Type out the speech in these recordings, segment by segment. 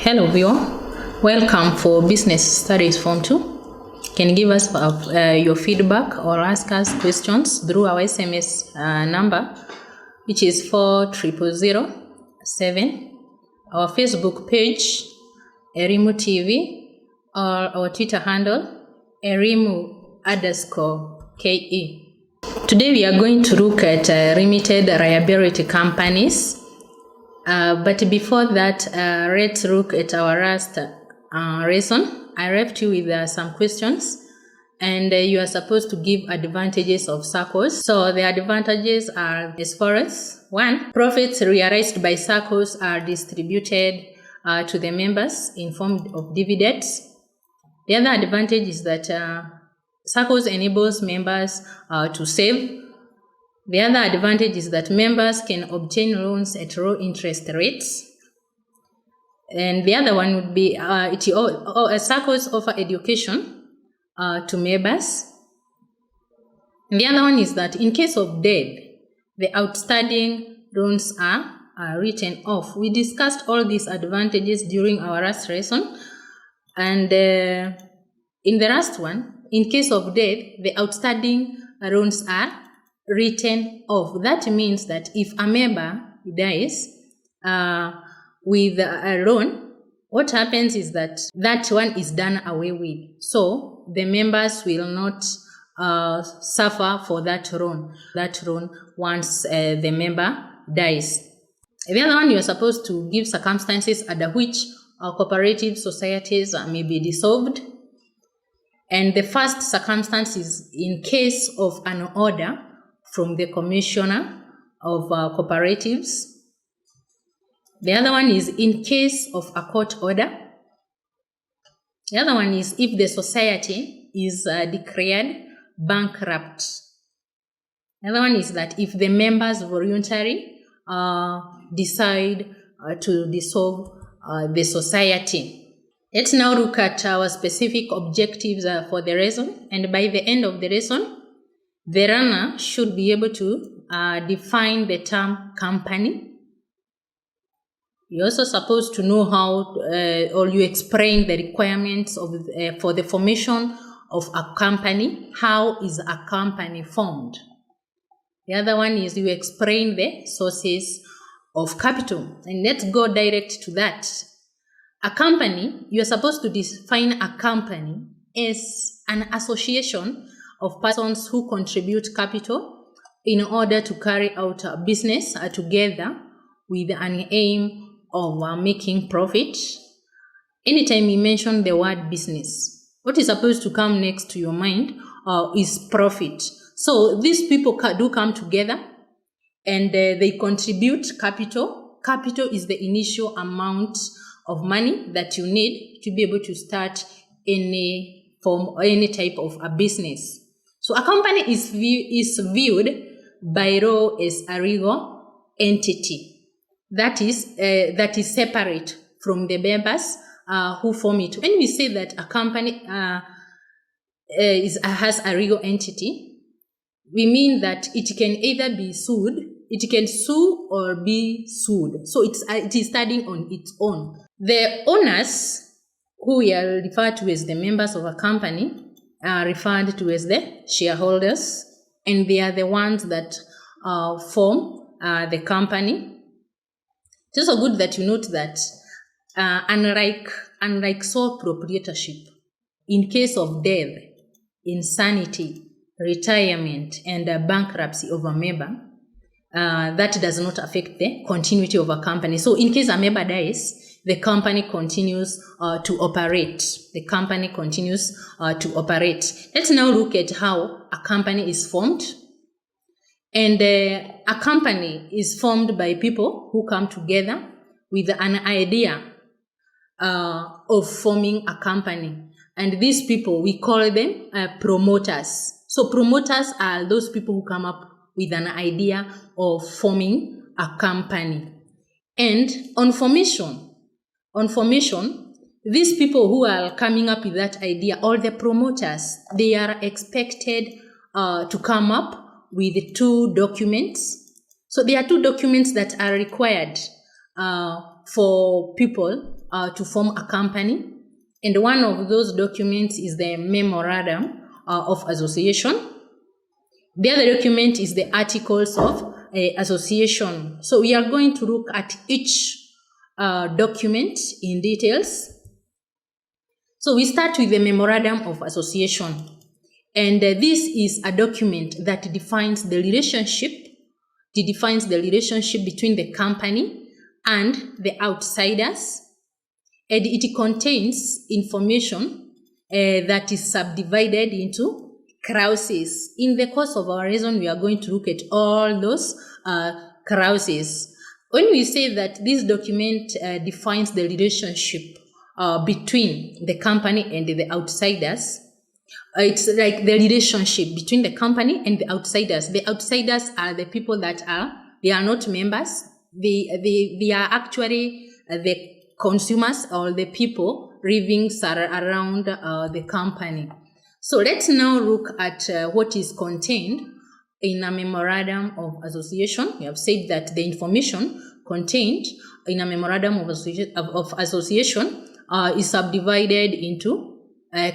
Hello viewer, welcome for Business Studies Form 2. Can you give us your feedback or ask us questions through our SMS number, which is 40007, our Facebook page, Erimu TV, or our Twitter handle, Erimu_KE. Today we are going to look at limited liability companies. But before that, let's look at our last lesson. I left you with some questions, and you are supposed to give advantages of circles. So the advantages are as follows. 1. Profits realized by circles are distributed to the members in form of dividends. The other advantage is that circles enables members to save. The other advantage is that members can obtain loans at low interest rates. And the other one would be circles offer education to members. And the other one is that in case of death, the outstanding loans are written off. We discussed all these advantages during our last lesson. And in the last one, in case of death, the outstanding loans are written off. That means that if a member dies with a loan, what happens is that that one is done away with. So the members will not suffer for that loan once the member dies. The other one, you are supposed to give circumstances under which cooperative societies may be dissolved. And the first circumstance is in case of an order from the Commissioner of Cooperatives. The other one is in case of a court order. The other one is if the society is declared bankrupt. The other one is that if the members voluntarily decide to dissolve the society. Let's now look at our specific objectives for the lesson, and by the end of the lesson, the learner should be able to define the term company. You're also supposed to know how, or you explain the requirements of for the formation of a company. How is a company formed? The other one is you explain the sources of capital. And let's go direct to that. A company, you're supposed to define a company as an association of persons who contribute capital in order to carry out a business together with an aim of making profit. Anytime you mention the word business, what is supposed to come next to your mind is profit. So these people do come together and they contribute capital. Capital is the initial amount of money that you need to be able to start any form or any type of a business. So a company is viewed by law as a legal entity that is separate from the members who form it. When we say that a company has a legal entity, we mean that it can either be sued, it can sue or be sued. So it is standing on its own. The owners, who we are referred to as the members of a company, are referred to as the shareholders, and they are the ones that form the company. It's also good that you note that unlike sole proprietorship, in case of death, insanity, retirement, and bankruptcy of a member, that does not affect the continuity of a company. So in case a member dies, the company continues to operate. The company continues to operate. Let's now look at how a company is formed. And a company is formed by people who come together with an idea of forming a company. And these people, we call them promoters. So promoters are those people who come up with an idea of forming a company. And on formation, these people who are coming up with that idea, all the promoters, they are expected to come up with 2 documents. So there are 2 documents that are required for people to form a company. And one of those documents is the Memorandum of Association. The other document is the Articles of Association. So we are going to look at each document in details. So we start with the Memorandum of Association. And this is a document that defines the relationship. It defines the relationship between the company and the outsiders. And it contains information that is subdivided into clauses. In the course of our lesson, we are going to look at all those clauses. When we say that this document defines the relationship between the company and the outsiders, it's like the relationship between the company and the outsiders. The outsiders are the people that they are not members. They are actually the consumers or the people living around the company. So let's now look at what is contained in a Memorandum of Association. We have said that the information contained in a Memorandum of Association is subdivided into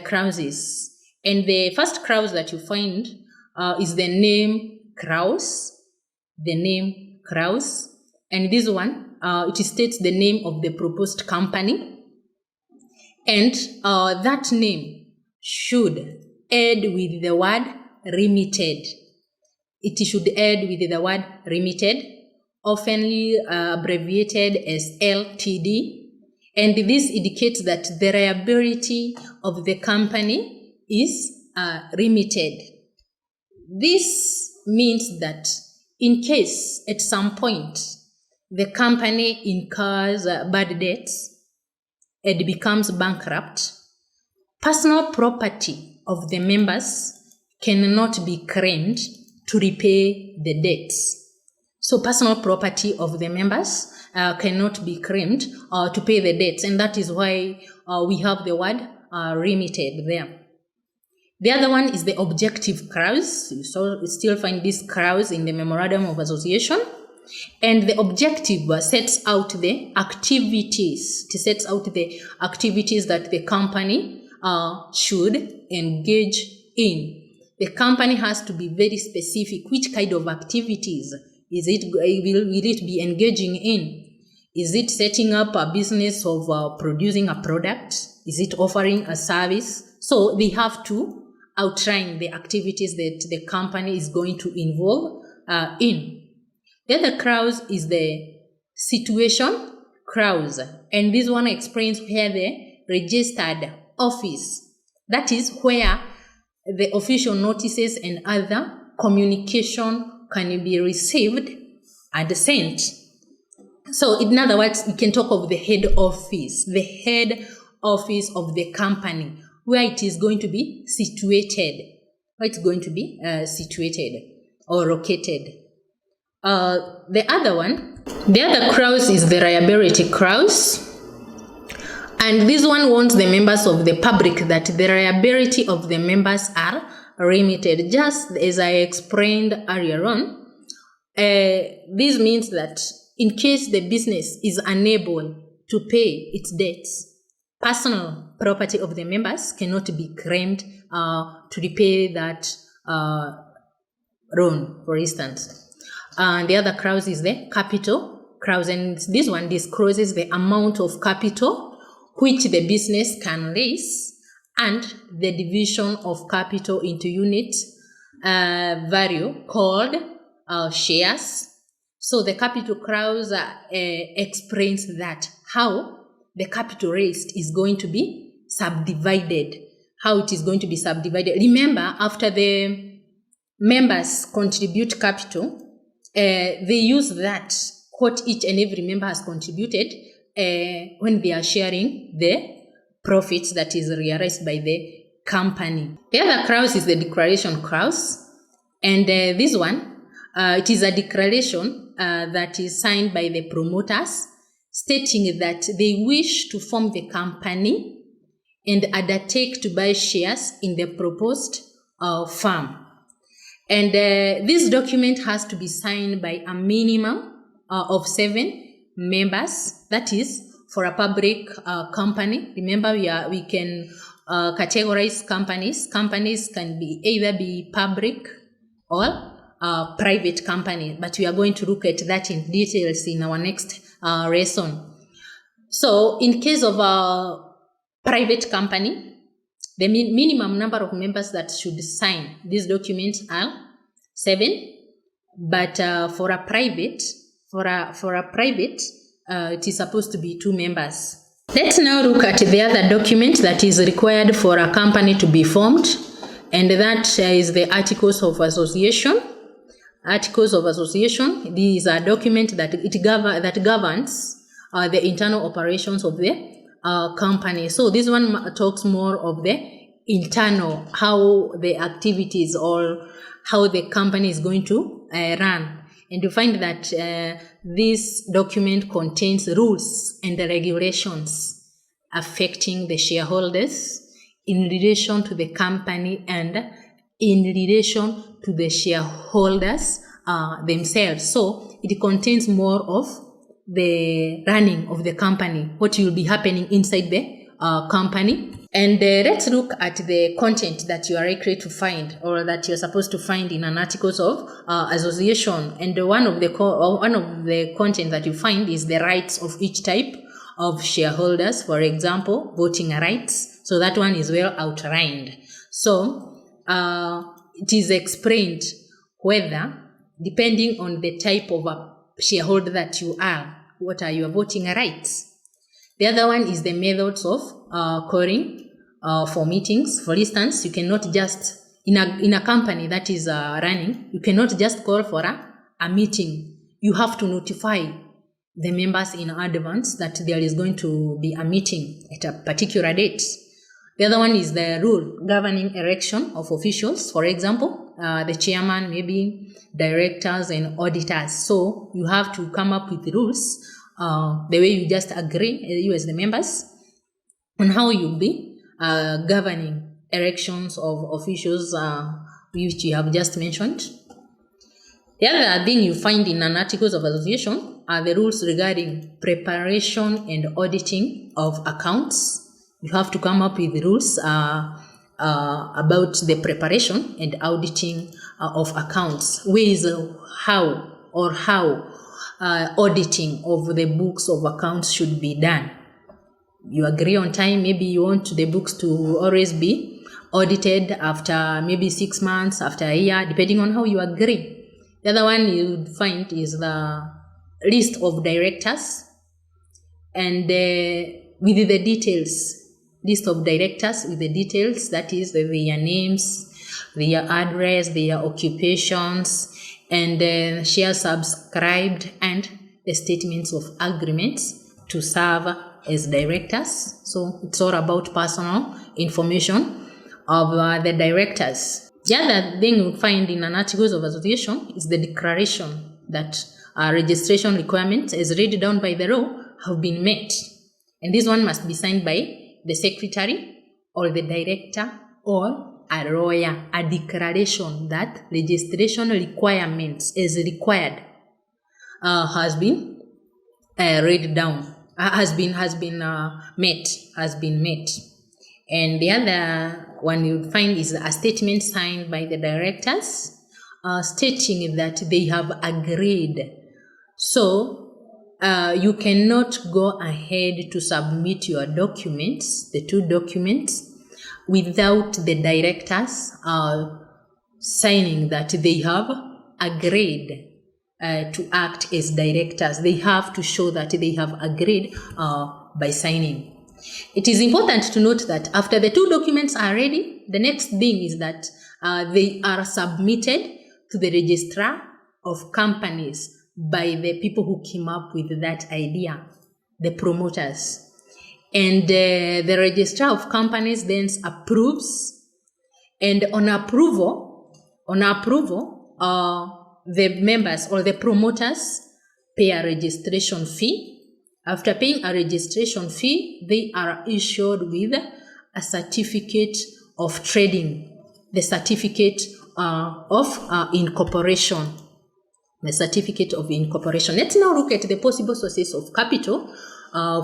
clauses. And the first clause that you find is the name clause. The name clause. And this one, it states the name of the proposed company. And that name should end with the word limited. It should end with the word limited, oftenly abbreviated as LTD. And this indicates that the liability of the company is limited. This means that in case at some point the company incurs bad debts and becomes bankrupt, personal property of the members cannot be claimed to repay the debts. So personal property of the members cannot be claimed to pay the debts, and that is why we have the word limited there. The other one is the objective clause. You still find this clause in the Memorandum of Association. And the objective sets out the activities. It sets out the activities that the company should engage in. The company has to be very specific. Which kind of activities will it be engaging in? Is it setting up a business of producing a product? Is it offering a service? So they have to outline the activities that the company is going to involve in. The other clause is the situation clause, and this one explains where the registered office, that is where the official notices and other communication can be received and sent. So in other words, we can talk of the head office of the company, where it is going to be situated, or located. The other clause is the liability clause. And this one warns the members of the public that the liability of the members are limited. Just as I explained earlier on, this means that in case the business is unable to pay its debts, personal property of the members cannot be claimed to repay that loan, for instance. The other clause is the capital clause, and this one discloses the amount of capital which the business can raise and the division of capital into unit value called shares. So the capital clause explains that how the capital raised is going to be subdivided, how it is going to be subdivided. Remember, after the members contribute capital, they use that, what each and every member has contributed, when they are sharing the profits that is realized by the company. The other clause is the declaration clause, and this one, it is a declaration that is signed by the promoters, stating that they wish to form the company and undertake to buy shares in the proposed firm. And this document has to be signed by a minimum of 7 members, that is for a public company. Remember, we can categorize companies. Companies can either be public or private company, but we are going to look at that in details in our next lesson. So in case of a private company, the minimum number of members that should sign these documents are 7. But for a private, it is supposed to be 2 members. Let's now look at the other document that is required for a company to be formed, and that is the Articles of Association. Articles of Association. These are documents that governs the internal operations of the company. So this one talks more of the internal, how the activities or how the company is going to run. And you find that this document contains rules and regulations affecting the shareholders in relation to the company and in relation to the shareholders themselves. So it contains more of the running of the company, what will be happening inside the company. And let's look at the content that you are likely to find, or that you're supposed to find in an Articles of Association. And one of the content that you find is the rights of each type of shareholders. For example, voting rights. So that one is well outlined. So it is explained whether, depending on the type of a shareholder that you are, what are your voting rights. The other one is the methods of calling for meetings. For instance, you cannot just, in a company that is running, you cannot just call for a meeting. You have to notify the members in advance that there is going to be a meeting at a particular date. The other one is the rule governing election of officials. For example, the chairman, maybe directors and auditors. So you have to come up with rules, the way you just agree, you as the members, on how you'll be governing elections of officials, which you have just mentioned. The other thing you find in an Articles of Association are the rules regarding preparation and auditing of accounts. You have to come up with rules about the preparation and auditing of accounts, ways of how auditing of the books of accounts should be done. You agree on time, maybe you want the books to always be audited after maybe 6 months, after a year, depending on how you agree. The other one you find is the list of directors, and with the details, list of directors with the details, that is their names, their address, their occupations, and shares subscribed, and the statements of agreements to serve as directors. So it's all about personal information of the directors. The other thing you find in an Articles of Association is the declaration that registration requirements as laid down by the law have been met. And this one must be signed by the secretary or the director or a lawyer. A declaration that registration requirements as required has been laid down, has been met. And the other one you find is a statement signed by the directors stating that they have agreed. So you cannot go ahead to submit your documents, the 2 documents, without the directors signing that they have agreed to act as directors. They have to show that they have agreed by signing. It is important to note that after the 2 documents are ready, the next thing is that they are submitted to the registrar of companies by the people who came up with that idea, the promoters. And the registrar of companies then approves, and on approval, the members or the promoters pay a registration fee. After paying a registration fee, they are issued with a certificate of trading, the certificate of incorporation. The certificate of incorporation. Let's now look at the possible sources of capital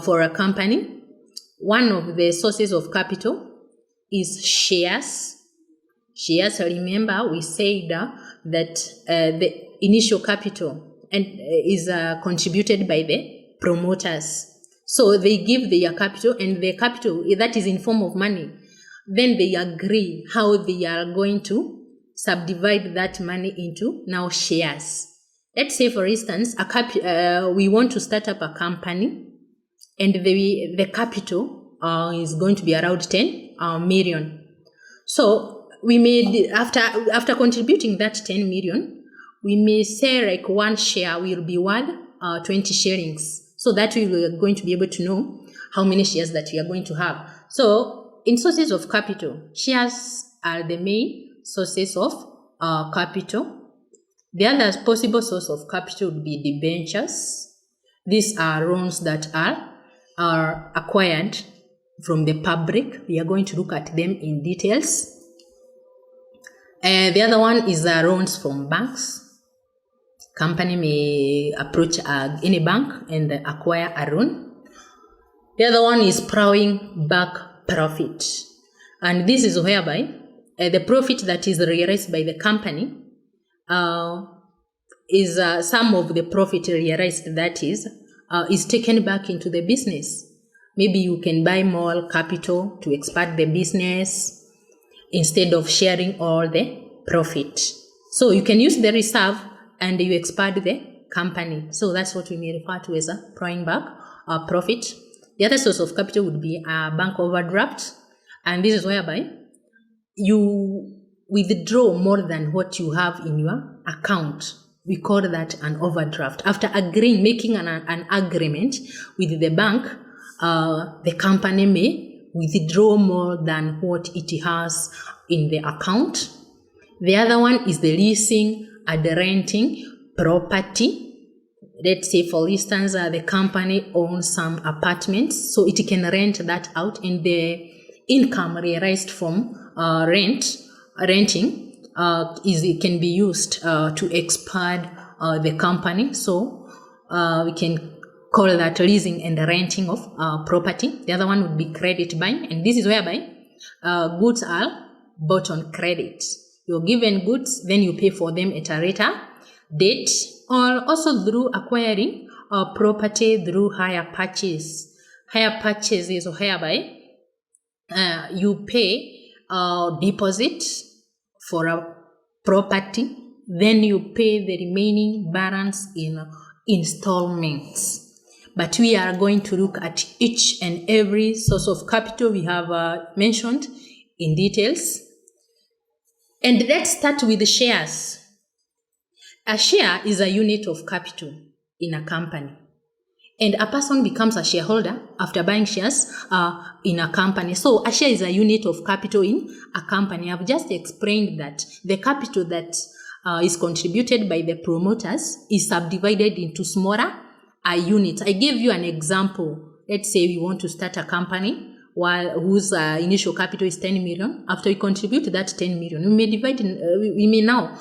for a company, one of the sources of capital is shares. Shares, remember, we said that the initial capital is contributed by the promoters. So they give their capital, and the capital that is in form of money. Then they agree how they are going to subdivide that money into now shares. Let's say, for instance, we want to start up a company, and the capital is going to be around 10 million. So we may, after contributing that 10 million, we may say like one share will be worth 20 shillings. So that we are going to be able to know how many shares that we are going to have. So in sources of capital, shares are the main sources of capital. The other possible source of capital would be debentures. These are loans that are acquired from the public. We are going to look at them in details. The other one is loans from banks. Company may approach any bank and acquire a loan. The other one is plowing back profit. And this is whereby the profit that is realized by the company is some of the profit realized, that is taken back into the business. Maybe you can buy more capital to expand the business instead of sharing all the profit. So you can use the reserve and you expand the company. So that's what we may refer to as a plowing back profit. The other source of capital would be a bank overdraft. And this is whereby you withdraw more than what you have in your account. We call that an overdraft. After making an agreement with the bank, the company may withdraw more than what it has in the account. The other one is the leasing and the renting property. Let's say, for instance, the company owns some apartments, so it can rent that out, and the income realized from renting can be used to expand the company. So we can call that leasing and renting of property. The other one would be credit buying, and this is whereby goods are bought on credit. You're given goods, then you pay for them at a later date, or also through acquiring property through hire purchase. Hire purchase is whereby you pay deposit for a property, then you pay the remaining balance in installments. But we are going to look at each and every source of capital we have mentioned in details. And let's start with the shares. A share is a unit of capital in a company. And a person becomes a shareholder after buying shares in a company. So a share is a unit of capital in a company. I've just explained that the capital that is contributed by the promoters is subdivided into smaller units. I gave you an example. Let's say we want to start a company whose initial capital is 10 million. After we contribute that 10 million, we may now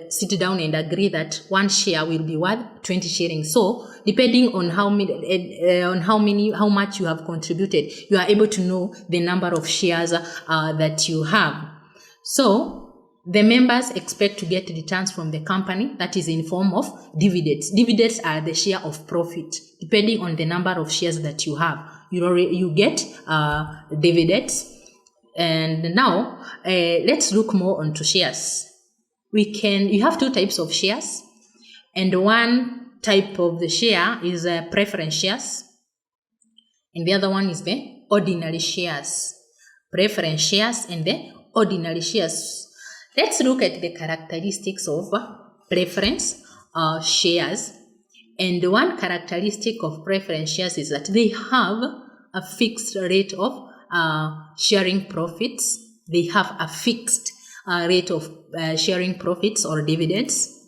sit down and agree that one share will be worth 20 shillings. So depending on how much you have contributed, you are able to know the number of shares that you have. So the members expect to get returns from the company, that is in form of dividends. Dividends are the share of profit. Depending on the number of shares that you have, you get dividends. And now let's look more onto shares. You have two types of shares, and one type of the share is preference shares, and the other one is the ordinary shares. Preference shares and the ordinary shares. Let's look at the characteristics of preference shares. And one characteristic of preference shares is that they have a fixed rate of sharing profits. They have a fixed rate of sharing profits or dividends.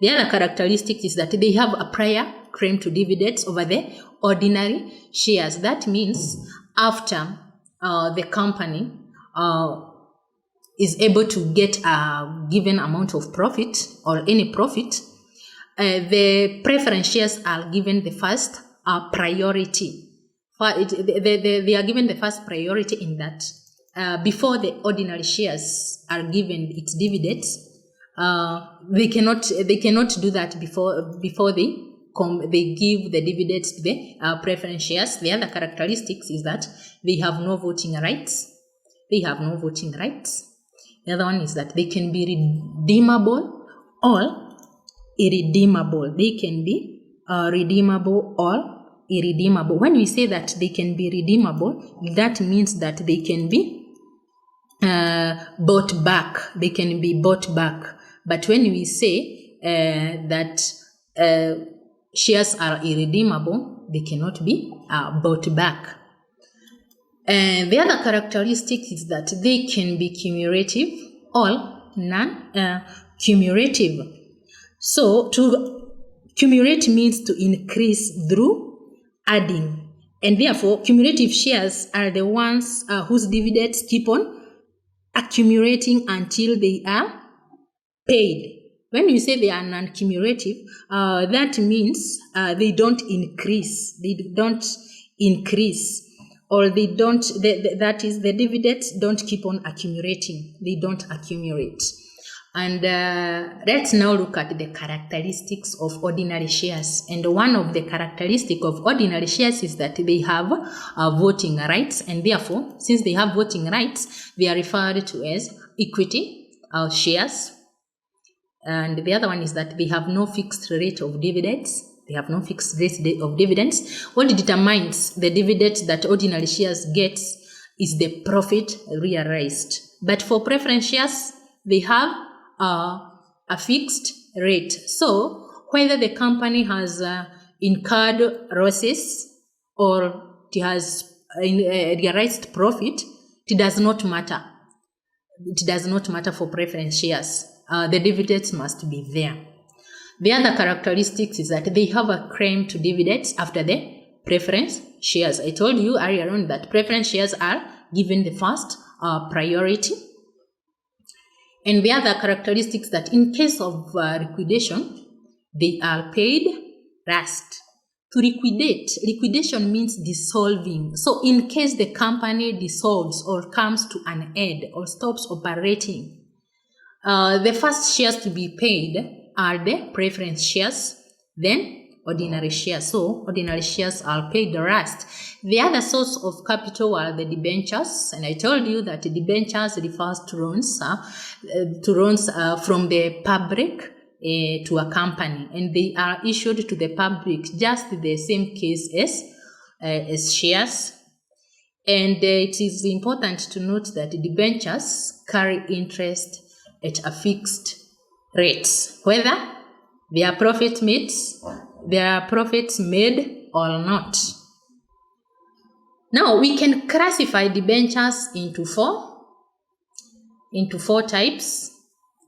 The other characteristic is that they have a prior claim to dividends over the ordinary shares. That means after the company is able to get a given amount of profit or any profit, the preference shares are given the first priority. They are given the first priority in that before the ordinary shares are given its dividends. They cannot do that before they give the dividends to the preference shares. The other characteristics is that they have no voting rights. The other one is that they can be redeemable or irredeemable. They can be redeemable or irredeemable. When we say that they can be redeemable, that means that they can be bought back. They can be bought back. But when we say that shares are irredeemable, they cannot be bought back. The other characteristic is that they can be cumulative or non-cumulative. So to cumulate means to increase through adding, and therefore cumulative shares are the ones whose dividends keep on accumulating until they are paid. When you say they are non-cumulative, that means they don't increase. Or they don't, that is, the dividends don't keep on accumulating. They don't accumulate. And let's now look at the characteristics of ordinary shares. And one of the characteristics of ordinary shares is that they have voting rights. And therefore, since they have voting rights, they are referred to as equity shares. And the other one is that they have no fixed rate of dividends. What determines the dividends that ordinary shares get is the profit realized. But for preference shares, they have a fixed rate. So whether the company has incurred losses or it has realized profit, it does not matter. It does not matter for preference shares. The dividends must be there. The other characteristics is that they have a claim to dividends after the preference shares. I told you earlier on that preference shares are given the first priority. And the other characteristics that in case of liquidation, they are paid last. To liquidation means dissolving. So in case the company dissolves or comes to an end or stops operating, the first shares to be paid are the preference shares, then ordinary shares. So ordinary shares are paid the rest. The other source of capital are the debentures, and I told you that the debentures refers to loans from the public to a company, and they are issued to the public, just the same case as shares. And it is important to note that debentures carry interest at a fixed rates, whether there are profits made or not. Now we can classify debentures into four types.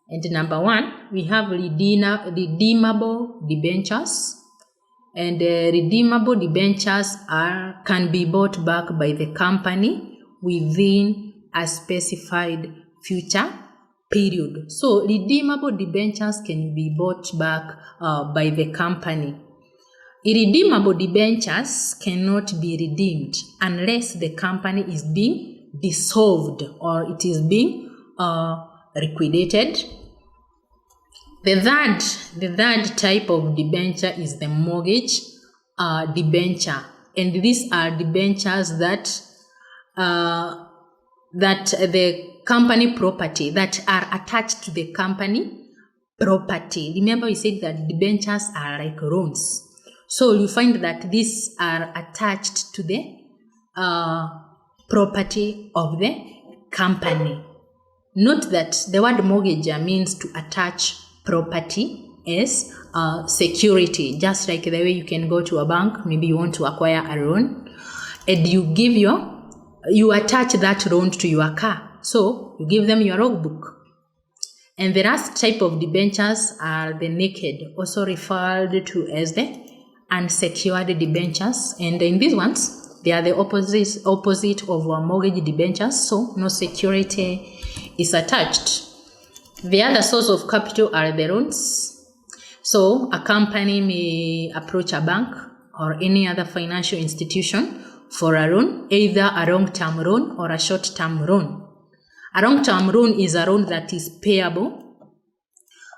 And number one, we have redeemable debentures. And redeemable debentures can be bought back by the company within a specified future period. So redeemable debentures can be bought back by the company. Irredeemable debentures cannot be redeemed unless the company is being dissolved or it is being liquidated. The third type of debenture is the mortgage debenture, and these are debentures that the company property that are attached to the company property. Remember, we said that debentures are like loans. So you find that these are attached to the property of the company. Note that the word mortgage means to attach property as security, just like the way you can go to a bank, maybe you want to acquire a loan, and you attach that loan to your car. So you give them your logbook. And the last type of debentures are the naked, also referred to as the unsecured debentures. And in these ones, they are the opposite of mortgage debentures, so no security is attached. The other source of capital are the loans. So a company may approach a bank or any other financial institution for a loan, either a long-term loan or a short-term loan. A long-term loan is a loan that is payable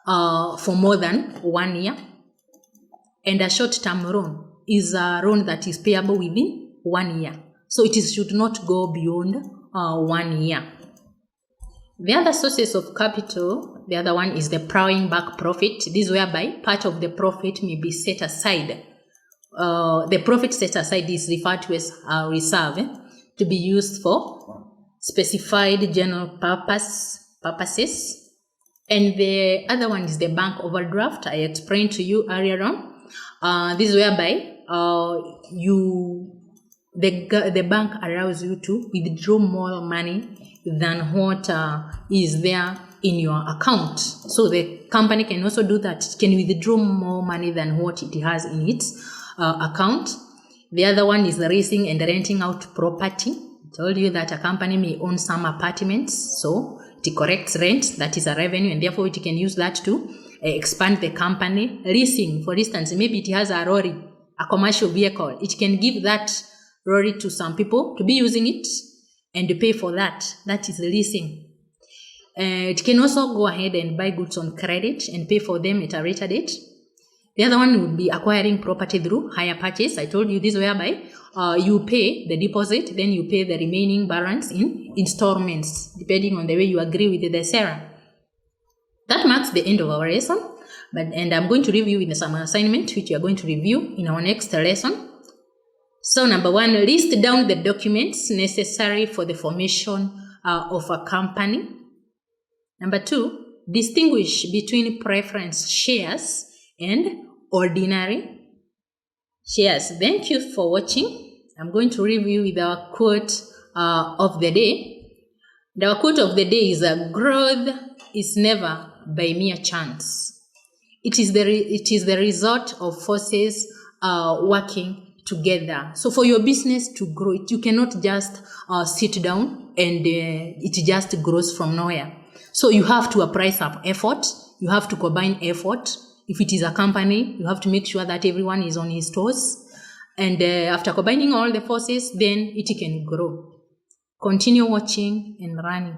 for more than 1 year, and a short-term loan is a loan that is payable within 1 year. So it should not go beyond 1 year. The other sources of capital, the other one is the plowing back profit. This is whereby part of the profit may be set aside. The profit set aside is referred to as a reserve to be used for specified general purposes. And the other one is the bank overdraft. I explained to you earlier on. This is whereby the bank allows you to withdraw more money than what is there in your account. So the company can also do that. It can withdraw more money than what it has in its account. The other one is the leasing and renting out property. I told you that a company may own some apartments, so it collects rent, that is a revenue, and therefore it can use that to expand the company. Leasing, for instance, maybe it has a lorry, a commercial vehicle. It can give that lorry to some people to be using it and to pay for that. That is leasing. It can also go ahead and buy goods on credit and pay for them at a later date. The other one would be acquiring property through hire purchase. I told you this whereby you pay the deposit, then you pay the remaining balance in installments, depending on the way you agree with the seller. That marks the end of our lesson. And I'm going to review in some assignment, which you are going to review in our next lesson. So number 1, list down the documents necessary for the formation of a company. Number 2, distinguish between preference shares and ordinary shares. Thank you for watching. I'm going to review with our quote of the day. And our quote of the day is growth is never by mere chance. It is the result of forces working together. So for your business to grow, you cannot just sit down and it just grows from nowhere. So you have to apply some effort. You have to combine effort. If it is a company, you have to make sure that everyone is on his toes. And after combining all the forces, then it can grow. Continue watching and learning.